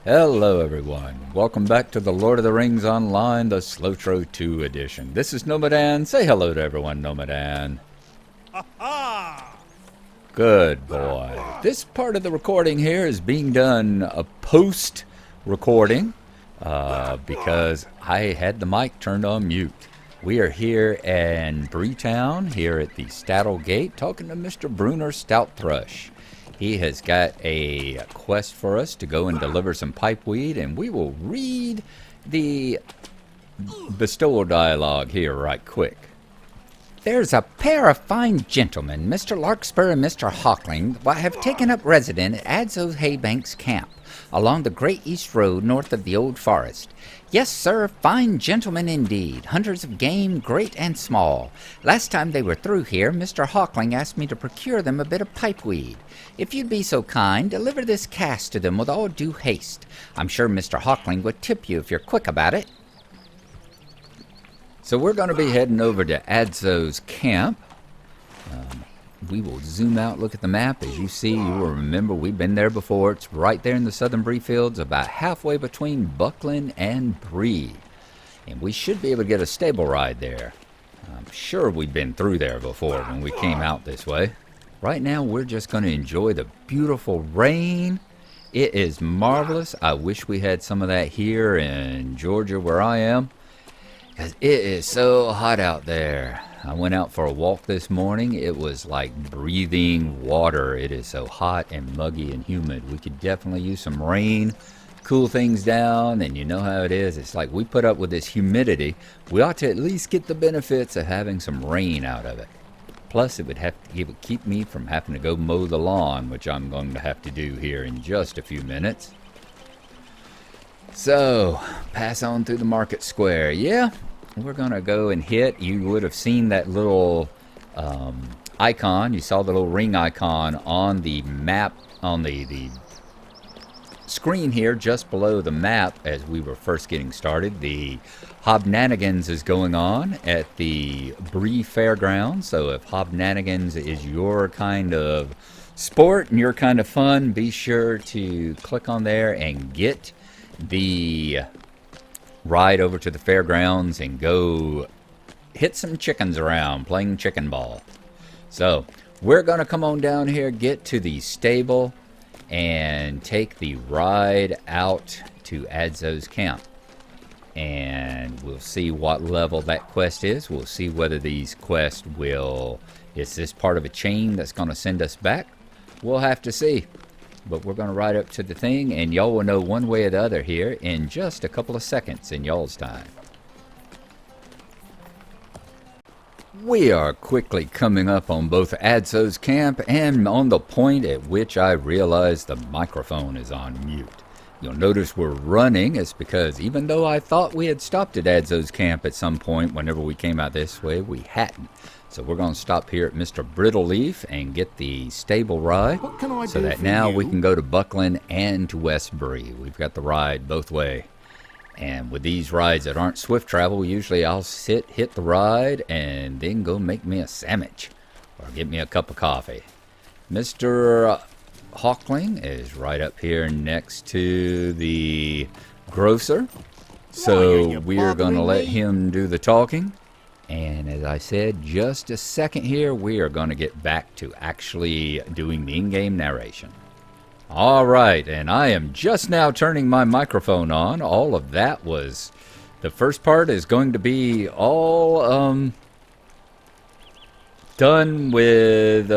Hello everyone, welcome back to the Lord of the Rings Online, the SLOTRO 2 edition. This is Gnomadan. Say hello to everyone, Gnomadan. Good boy. This part of the recording here is being done a post-recording because I had the mic turned on mute. We are here in Bree Town, here at the Staddle Gate, talking to Mr. Brunner Stoutthrush. He has got a quest for us to go and deliver some pipeweed, and we will read the bestowal dialogue here right quick. There's a pair of fine gentlemen, Mr. Larkspur and Mr. Hawkling, have taken up residence at Adzo's Haybanks camp, along the Great East Road north of the Old Forest. Yes, sir, fine gentlemen indeed, hunters of game great and small. Last time they were through here, Mr. Hawkling asked me to procure them a bit of pipeweed. If you'd be so kind, deliver this cask to them with all due haste. I'm sure Mr. Hawkling would tip you if you're quick about it. So we're going to be heading over to Adzo's camp. We will zoom out, look at the map. As you see, you will remember we've been there before. It's right there in the southern Bree fields, about halfway between Buckland and Bree. And we should be able to get a stable ride there. I'm sure we've been through there before when we came out this way. Right now, we're just going to enjoy the beautiful rain. It is marvelous. I wish we had some of that here in Georgia where I am, because it is so hot out there. I went out for a walk this morning. It was like breathing water. It is so hot and muggy and humid. We could definitely use some rain, cool things down, and you know how it is. It's like we put up with this humidity. We ought to at least get the benefits of having some rain out of it. Plus, it would keep me from having to go mow the lawn, which I'm going to have to do here in just a few minutes. So, pass on through the market square. Yeah, we're going to go and hit. You would have seen that little icon. You saw the little ring icon on the map, on the screen here, just below the map as we were first getting started. The Hobnanigans is going on at the Bree Fairgrounds. So if Hobnanigans is your kind of sport and your kind of fun, be sure to click on there and get the ride over to the fairgrounds and go hit some chickens around playing chicken ball. So we're going to come on down here, get to the stable, and take the ride out to Adzo's camp. And we'll see what level that quest is. We'll see whether these quests is this part of a chain that's going to send us back? We'll have to see. But we're going to ride up to the thing, and y'all will know one way or the other here in just a couple of seconds in y'all's time. We are quickly coming up on both Adzo's camp and on the point at which I realize the microphone is on mute. You'll notice we're running. It's because even though I thought we had stopped at Adzo's camp at some point whenever we came out this way, we hadn't. So we're going to stop here at Mr. Brittleleaf and get the stable ride so that now we can go to Buckland and to West Bree. We've got the ride both way. And with these rides that aren't swift travel, usually I'll hit the ride, and then go make me a sandwich or get me a cup of coffee. Mr. Hawkling is right up here next to the grocer. So we're going to let him do the talking. And as I said, just a second here, we are going to get back to actually doing the in-game narration. All right, and I am just now turning my microphone on. All of that was, the first part is going to be all done with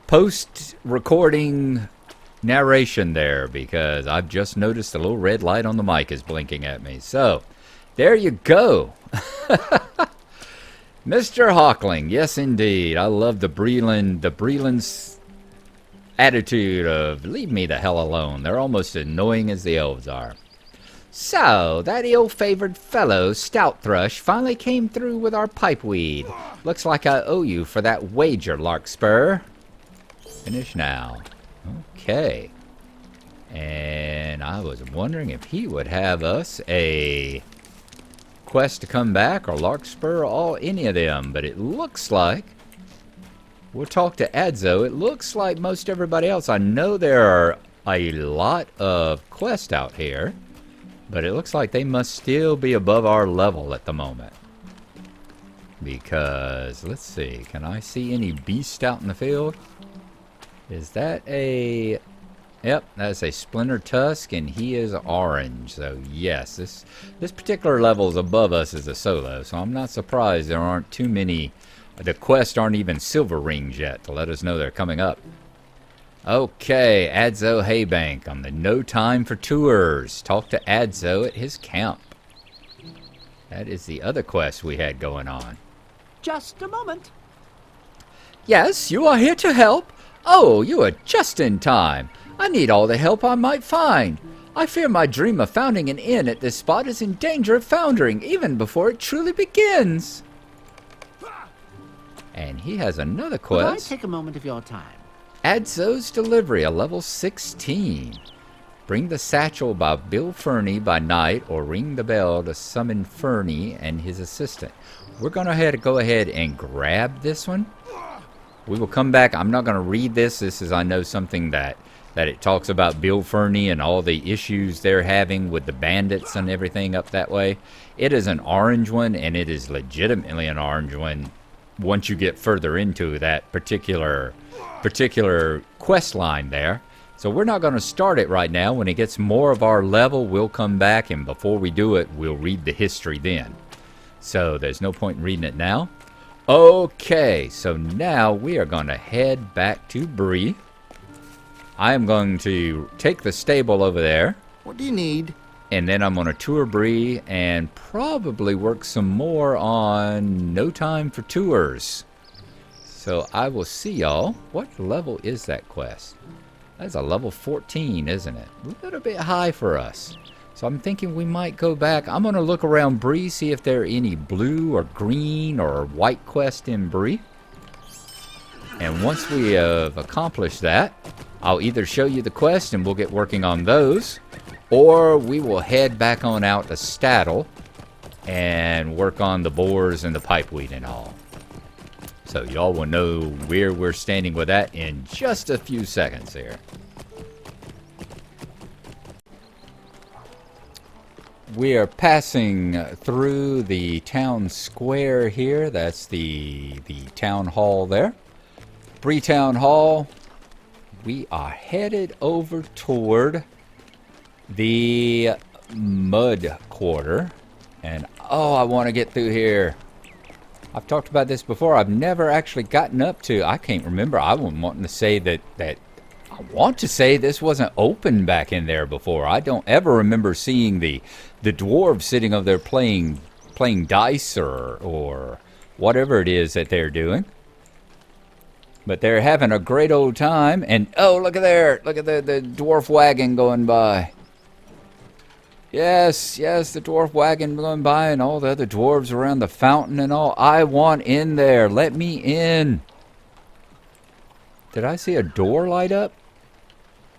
post-recording narration there, because I've just noticed the little red light on the mic is blinking at me. So, there you go. Mr. Hawkling, yes indeed. I love the Breeland's attitude of leave me the hell alone. They're almost as annoying as the elves are. So, that ill-favored fellow, Stoutthrush, finally came through with our pipeweed. Looks like I owe you for that wager, Larkspur. Finish now. Okay. And I was wondering if he would have us a quest to come back, or Larkspur, or any of them. But it looks like we'll talk to Adzo. It looks like most everybody else. I know there are a lot of quests out here, but it looks like they must still be above our level at the moment. Because, let's see, can I see any beast out in the field? Is that a... Yep, that's a Splinter Tusk, and he is orange. So, yes, this particular level is above us as a solo, so I'm not surprised there aren't too many... The quests aren't even silver rings yet to let us know they're coming up. Okay, Adzo Haybank on the No Time for Tours. Talk to Adzo at his camp. That is the other quest we had going on. Just a moment. Yes, you are here to help? Oh, you are just in time. I need all the help I might find. I fear my dream of founding an inn at this spot is in danger of foundering even before it truly begins. And he has another quest. Could I take a moment of your time? Adzo's Delivery, a level 16. Bring the satchel by Bill Fernie by night, or ring the bell to summon Fernie and his assistant. We're going to go ahead and grab this one. We will come back. I'm not going to read this. This is, I know, something that it talks about Bill Fernie and all the issues they're having with the bandits and everything up that way. It is an orange one, and it is legitimately an orange one once you get further into that particular quest line there. So we're not going to start it right now. When it gets more of our level, we'll come back, and before we do it, we'll read the history then. So there's no point in reading it now. Okay, so now we are going to head back to Bree. I am going to take the stable over there. What do you need? And then I'm going to tour Bree and probably work some more on No Time for Tours. So I will see y'all. What level is that quest? That's a level 14, isn't it? A little bit high for us. So I'm thinking we might go back. I'm going to look around Bree, see if there are any blue or green or white quests in Bree. And once we have accomplished that, I'll either show you the quest and we'll get working on those, or we will head back on out to Staddle and work on the boars and the pipeweed and all. So y'all will know where we're standing with that in just a few seconds here. We are passing through the town square here. That's the town hall there. Bree Town Hall. We are headed over toward the mud quarter. And oh, I want to get through here. I've talked about this before. I've never actually gotten up to, I can't remember. I was wanting to say that I want to say this wasn't open back in there before. I don't ever remember seeing the dwarves sitting over there playing dice or whatever it is that they're doing. But they're having a great old time. And oh, look at there. Look at the dwarf wagon going by. Yes, the dwarf wagon going by and all the other dwarves around the fountain and all. I want in there. Let me in. Did I see a door light up?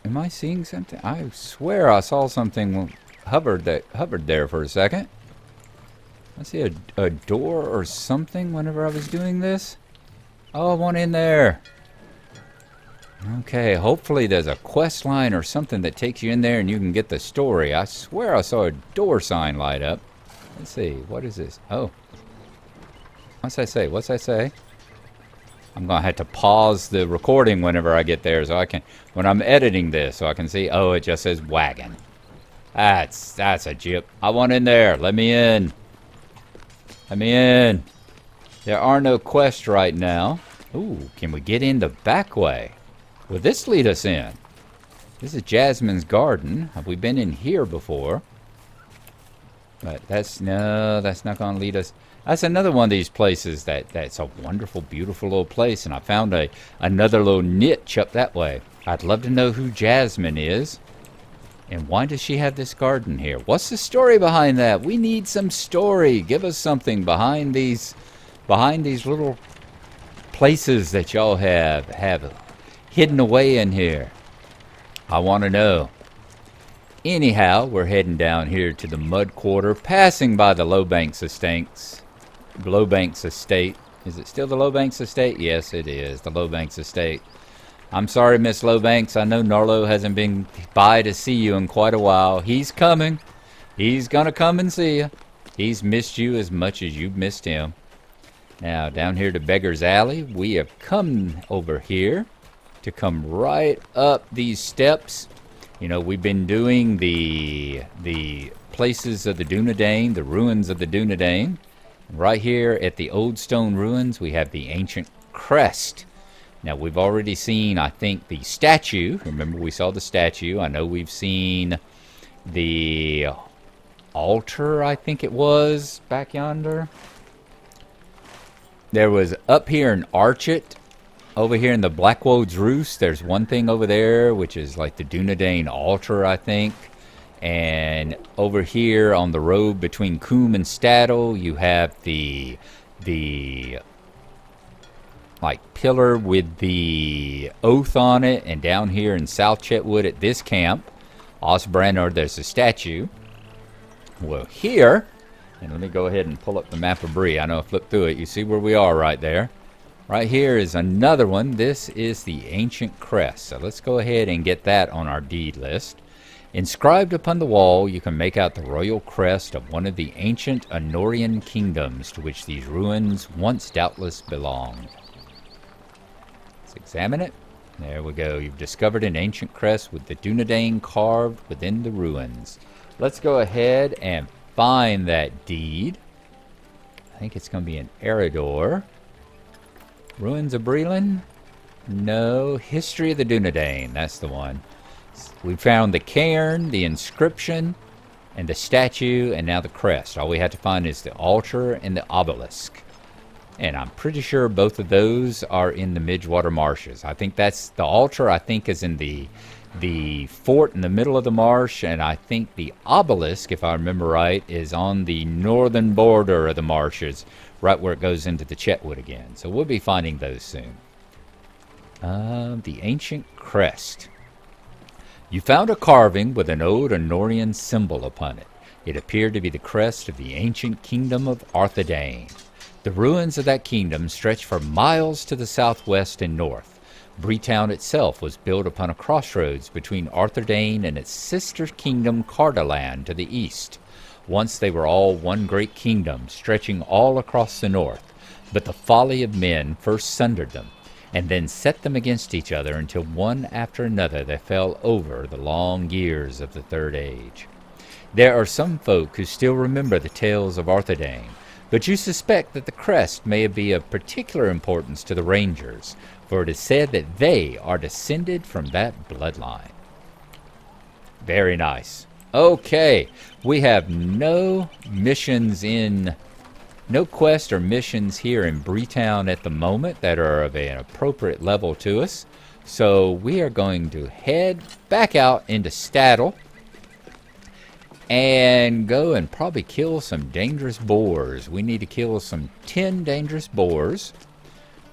Am I seeing something? I swear I saw something hovered there for a second. I see a door or something whenever I was doing this. Oh, I want in there. Okay, hopefully there's a quest line or something that takes you in there and you can get the story. I swear I saw a door sign light up. Let's see, what is this? Oh. What's that say? I'm going to have to pause the recording whenever I get there so I can, when I'm editing this, so I can see, oh, it just says wagon. That's a jip. I want in there. Let me in. Let me in. There are no quests right now. Ooh, can we get in the back way? Will this lead us in? This is Jasmine's garden. Have we been in here before? But that's not going to lead us. That's another one of these places that's a wonderful, beautiful little place. And I found another little niche up that way. I'd love to know who Jasmine is. And why does she have this garden here? What's the story behind that? We need some story. Give us something behind these little places that y'all have hidden away in here. I want to know. Anyhow, we're heading down here to the mud quarter, passing by the Lowbanks Estate. Is it still the Lowbanks Estate? Yes, it is. The Lowbanks Estate. I'm sorry, Miss Lowbanks. I know Gnarlo hasn't been by to see you in quite a while. He's coming. He's gonna come and see you. He's missed you as much as you've missed him. Now, down here to Beggar's Alley, we have come over here to come right up these steps. You know, we've been doing the places of the Gnarlo, the ruins of the Gnarlo. Right here at the Old Stone Ruins, we have the ancient crest. Now, we've already seen, I think, the statue. Remember, we saw the statue. I know we've seen the altar, I think it was, back yonder. There was up here in Archet, over here in the Blackwood's Roost, there's one thing over there, which is like the Gnarlo altar, I think. And over here on the road between Coombe and Staddle, you have the like pillar with the oath on it. And down here in South Chetwood at this camp, Osbranor, there's a statue. Well, here, and let me go ahead and pull up the map of Bree. I know I flipped through it. You see where we are right there. Right here is another one. This is the ancient crest. So let's go ahead and get that on our deed list. Inscribed upon the wall, you can make out the royal crest of one of the ancient Honorian kingdoms to which these ruins once doubtless belonged. Let's examine it. There we go. You've discovered an ancient crest with the Gnarlo carved within the ruins. Let's go ahead and find that deed. I think it's going to be in Eridor. Ruins of Breland? No. History of the Gnarlo. That's the one. We found the cairn, the inscription, and the statue, and now the crest. All we have to find is the altar and the obelisk. And I'm pretty sure both of those are in the Midgewater Marshes. I think that's the altar, I think, is in the fort in the middle of the marsh, and I think the obelisk, if I remember right, is on the northern border of the marshes, right where it goes into the Chetwood again. So we'll be finding those soon. The ancient crest. You found a carving with an old Honorian symbol upon it. It appeared to be the crest of the ancient kingdom of Arthedain. The ruins of that kingdom stretch for miles to the southwest and north. Breetown itself was built upon a crossroads between Arthedain and its sister kingdom Cardaland to the east. Once they were all one great kingdom, stretching all across the north, but the folly of men first sundered them, and then set them against each other until one after another they fell over the long years of the Third Age. There are some folk who still remember the tales of Arthedain, but you suspect that the crest may be of particular importance to the Rangers, for it is said that they are descended from that bloodline. Very nice. Okay, we have no quest or missions here in Breetown at the moment that are of an appropriate level to us. So we are going to head back out into Staddle and go and probably kill some dangerous boars. We need to kill some 10 dangerous boars.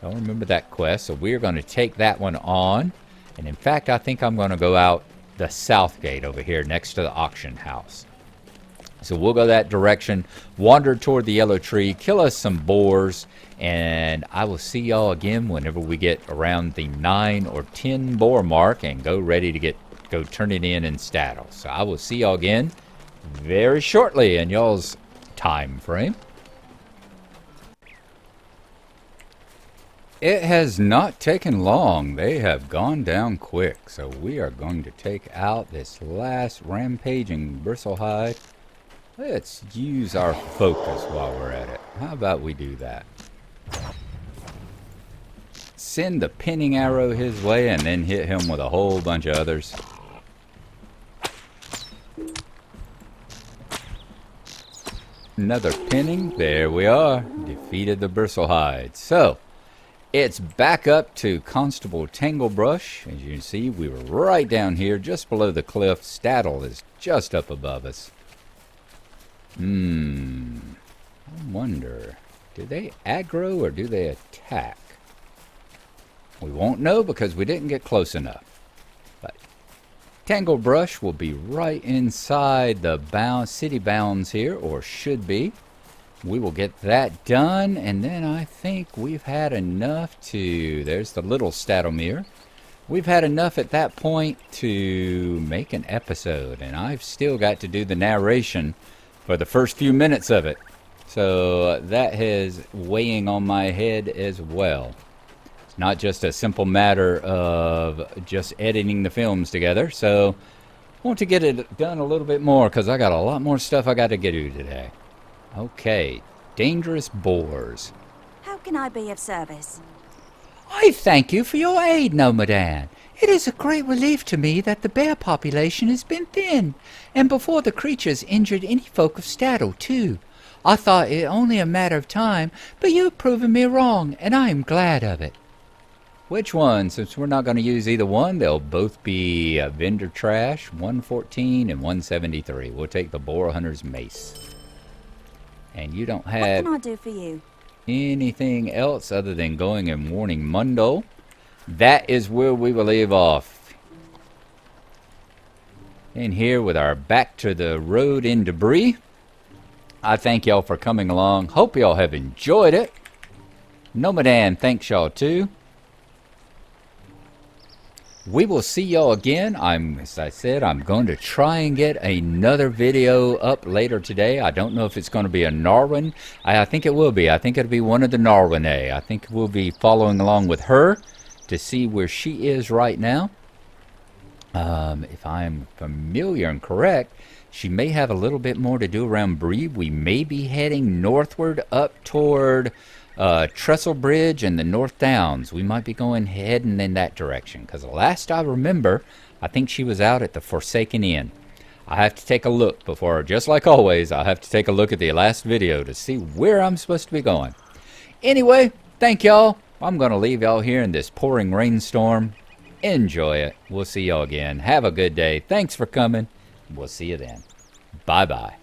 Don't remember that quest, so we're going to take that one on. And in fact, I think I'm going to go out the south gate over here next to the auction house. So we'll go that direction, wander toward the yellow tree, kill us some boars, and I will see y'all again whenever we get around the 9 or 10 boar mark and go ready to go turn it in Staddle. So I will see y'all again very shortly in y'all's time frame. It has not taken long. They have gone down quick. So we are going to take out this last rampaging bristlehide. Let's use our focus while we're at it. How about we do that? Send the pinning arrow his way and then hit him with a whole bunch of others. Another pinning. There we are. Defeated the bristlehide. So, it's back up to Constable Tanglebrush. As you can see, we were right down here, just below the cliff. Staddle is just up above us. I wonder, do they aggro or do they attack? We won't know because we didn't get close enough. But Tanglebrush will be right inside the city bounds here, or should be. We will get that done, and then I think we've had enough to... There's the little Staddlemere. we've had enough at that point to make an episode, and I've still got to do the narration for the first few minutes of it. So that is weighing on my head as well. It's not just a simple matter of just editing the films together. So I want to get it done a little bit more because I got a lot more stuff I got to get to today. Okay, dangerous boars. How can I be of service? I thank you for your aid, Gnomadan. It is a great relief to me that the bear population has been thinned, and before the creatures injured any folk of Staddle, too. I thought it only a matter of time, but you have proven me wrong, and I am glad of it. Which one? Since we're not going to use either one, they'll both be vendor trash, 114 and 173. We'll take the boar hunter's mace. And you don't What have can I do for you? anything else other than going and warning Mundo. That is where we will leave off. In here with our back to the road in Bree. I thank y'all for coming along. Hope y'all have enjoyed it. Gnomadan thanks y'all too. We will see y'all again. As I said, I'm going to try and get another video up later today. I don't know if it's going to be a Narwin. I think it will be. I think it'll be one of the Narwinae. I think we'll be following along with her to see where she is right now. If I'm familiar and correct, she may have a little bit more to do around Bree. We may be heading northward up toward Trestle Bridge and the North Downs. We might be heading in that direction, because last I remember, I think she was out at the Forsaken Inn. I have to take a look before, just like always, I have to take a look at the last video to see where I'm supposed to be going. Anyway, thank y'all. I'm going to leave y'all here in this pouring rainstorm. Enjoy it. We'll see y'all again. Have a good day. Thanks for coming. We'll see you then. Bye-bye.